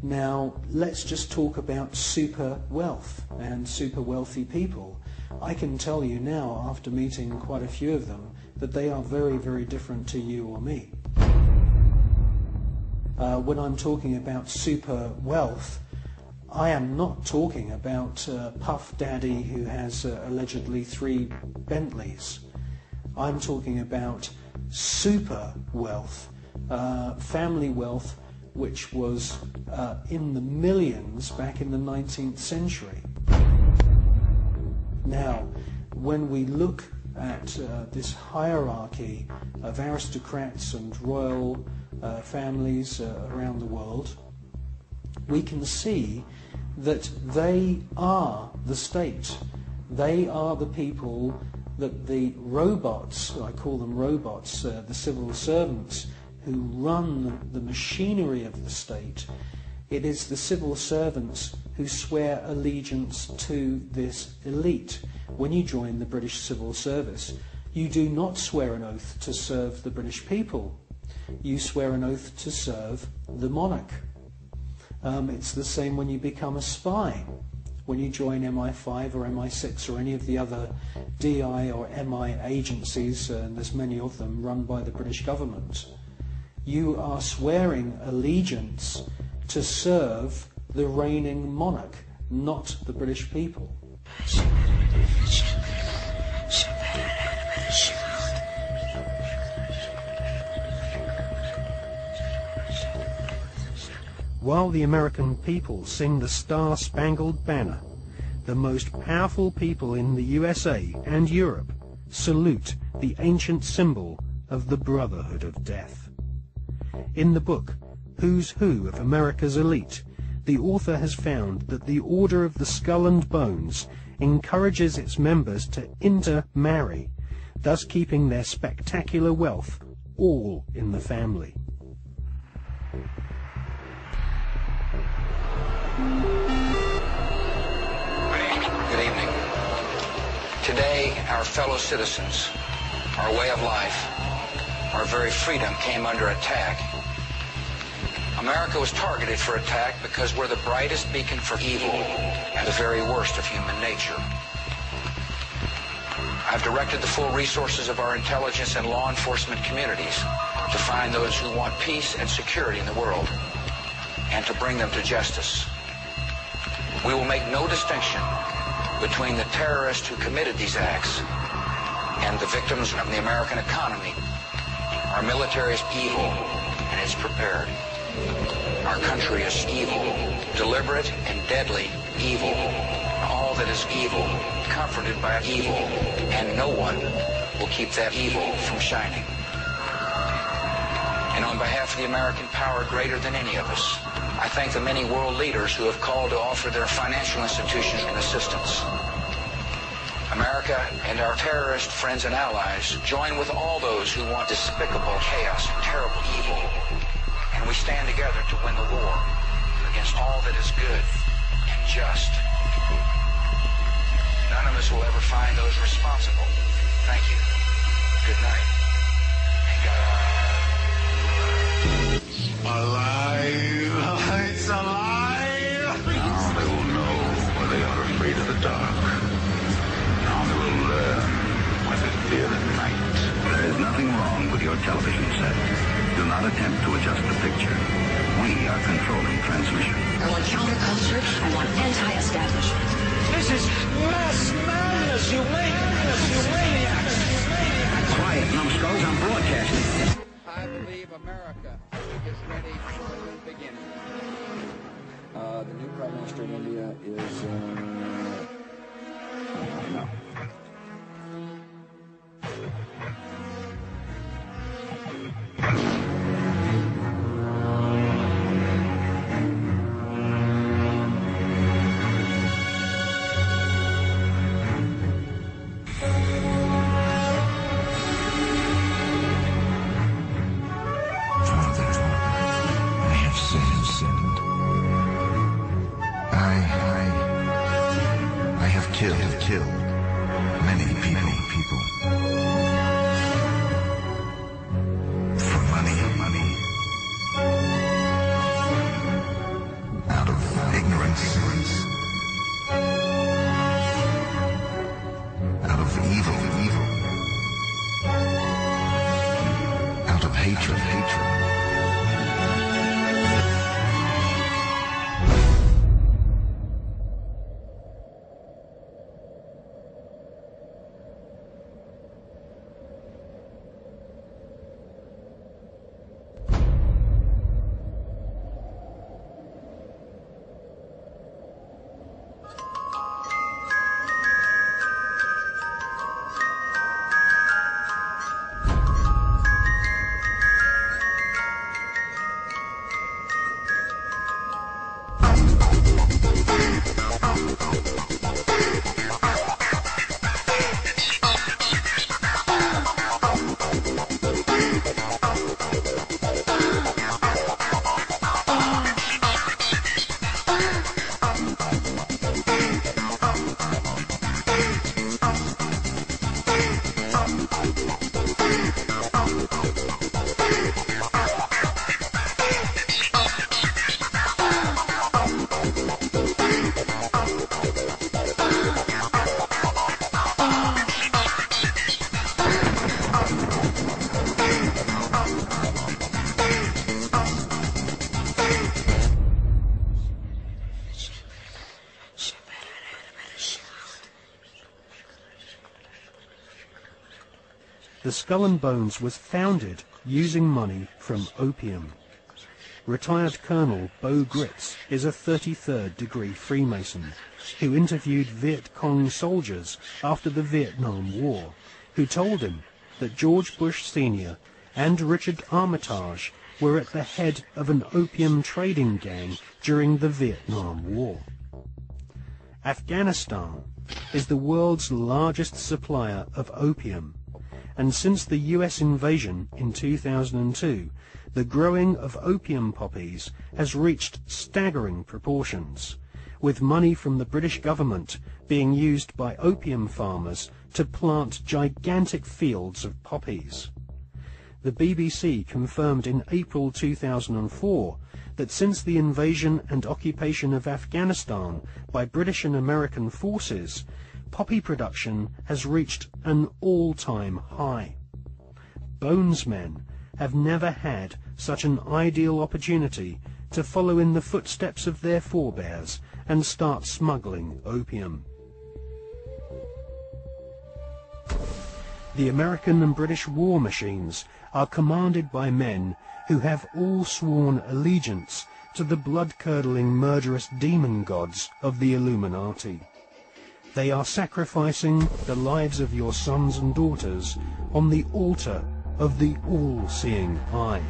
Now, let's just talk about super wealth and super wealthy people. I can tell you now, after meeting quite a few of them, that they are very, very different to you or me. When I'm talking about super wealth, I am not talking about Puff Daddy who has allegedly 3 Bentleys. I'm talking about super wealth, family wealth, which was in the millions back in the 19th century. Now, when we look at this hierarchy of aristocrats and royal families around the world, we can see that they are the state. They are the people that the robots, I call them robots, the civil servants who run the machinery of the state. It is the civil servants who swear allegiance to this elite. When you join the British Civil Service, you do not swear an oath to serve the British people. You swear an oath to serve the monarch. It's the same when you become a spy. When you join MI5 or MI6 or any of the other DI or MI agencies, and there's many of them run by the British government, you are swearing allegiance to serve the reigning monarch, not the British people. While the American people sing the Star-Spangled Banner, the most powerful people in the USA and Europe salute the ancient symbol of the Brotherhood of Death. In the book, Who's Who of America's Elite, the author has found that the Order of the Skull and Bones encourages its members to intermarry, thus keeping their spectacular wealth all in the family. Good evening. Today, our fellow citizens, our way of life, our very freedom came under attack. America was targeted for attack because we're the brightest beacon for evil and the very worst of human nature. I've directed the full resources of our intelligence and law enforcement communities to find those who want peace and security in the world and to bring them to justice. We will make no distinction between the terrorists who committed these acts and the victims of the American economy. Our military is evil, and it's prepared. Our country is evil, deliberate and deadly evil. All that is evil, comforted by evil, and no one will keep that evil from shining. And on behalf of the American power greater than any of us, I thank the many world leaders who have called to offer their financial institutions and assistance. America and our terrorist friends and allies join with all those who want despicable chaos and terrible evil. And we stand together to win the war against all that is good and just. None of us will ever find those responsible. Thank you. Good night. And God. Alive! It's alive! Now they will know why they are afraid of the dark. Now they will learn why they fear the night. There is nothing wrong with your television set. Do not attempt to adjust the picture. We are controlling transmission. I want counterculture. I want anti-establishment. This is mass madness, you maniacs! Quiet, numbskulls, I'm broadcasting. I believe America is ready for a new beginning. The new Prime Minister of India is... no. Killed many people. For money. hatred. The Skull and Bones was founded using money from opium. Retired Colonel Bo Gritz is a 33rd degree Freemason who interviewed Viet Cong soldiers after the Vietnam War, who told him that George Bush Sr. and Richard Armitage were at the head of an opium trading gang during the Vietnam War. Afghanistan is the world's largest supplier of opium, and since the US invasion in 2002, the growing of opium poppies has reached staggering proportions, with money from the British government being used by opium farmers to plant gigantic fields of poppies. The BBC confirmed in April 2004 that since the invasion and occupation of Afghanistan by British and American forces, poppy production has reached an all-time high. Bonesmen have never had such an ideal opportunity to follow in the footsteps of their forebears and start smuggling opium. The American and British war machines are commanded by men who have all sworn allegiance to the blood-curdling murderous demon gods of the Illuminati. They are sacrificing the lives of your sons and daughters on the altar of the all-seeing eye.